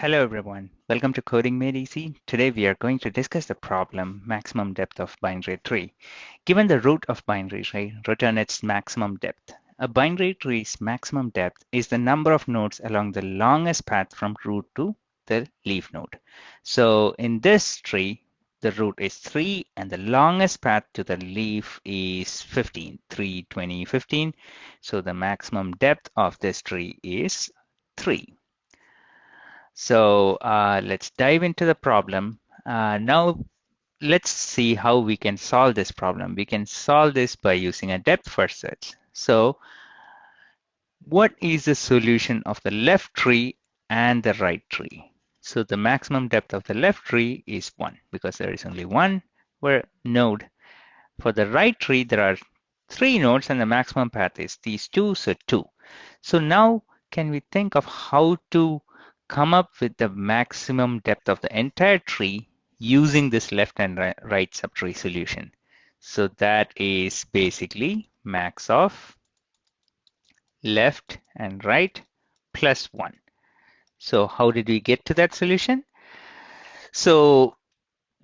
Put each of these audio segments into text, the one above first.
Hello everyone, welcome to Coding Made Easy. Today we are going to discuss the problem maximum depth of binary tree. Given the root of binary tree, return its maximum depth. A binary tree's maximum depth is the number of nodes along the longest path from root to the leaf node. So in this tree, the root is 3 and the longest path to the leaf is 15, 3, 20, 15. So the maximum depth of this tree is 3. So let's dive into the problem. Now let's see how we can solve this problem. We can solve this by using a depth first search. So what is the solution of the left tree and the right tree? So the maximum depth of the left tree is 1 because there is only one node. For the right tree, there are 3 nodes and the maximum path is these two, so 2. So now can we think of how to come up with the maximum depth of the entire tree using this left and right subtree solution? So that is basically max of left and right plus 1. So how did we get to that solution? So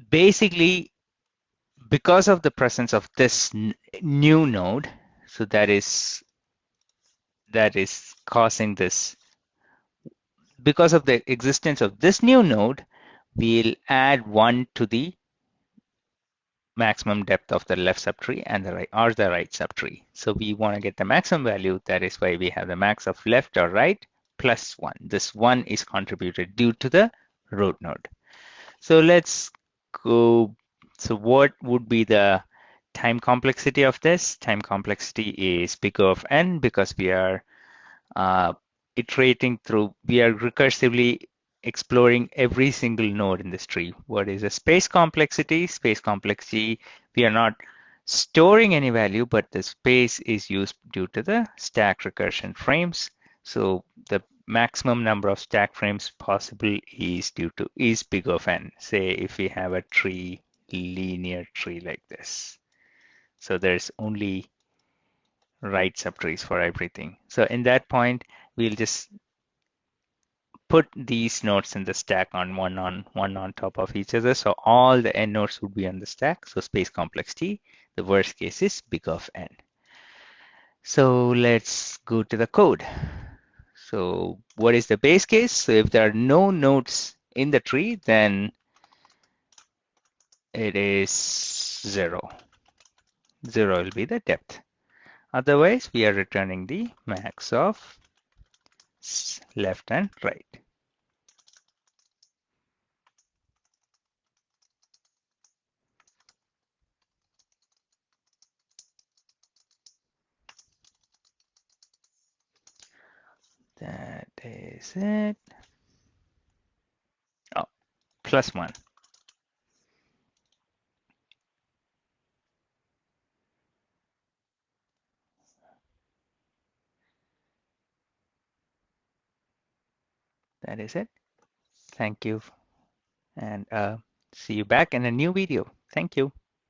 basically, because of the presence of this new node, so that is causing this. Because of the existence of this new node, we'll add 1 to the maximum depth of the left subtree and the right subtree. So we want to get the maximum value. That is why we have the max of left or right plus 1. This 1 is contributed due to the root node. So let's go. So what would be the time complexity of this? Time complexity is big O of n because we are iterating through, we are recursively exploring every single node in this tree. What is the space complexity? Space complexity, we are not storing any value, but the space is used due to the stack recursion frames. So the maximum number of stack frames possible is big of n. Say if we have a linear tree like this. So there's only right subtrees for everything. So in that point, we'll just put these nodes in the stack on one on top of each other. So all the n nodes would be on the stack. So space complexity, the worst case is big of n. So let's go to the code. So what is the base case? So if there are no nodes in the tree, then it is 0. 0 will be the depth. Otherwise, we are returning the max of left and right. That is it. Oh, plus 1. That is it. Thank you, and see you back in a new video. Thank you.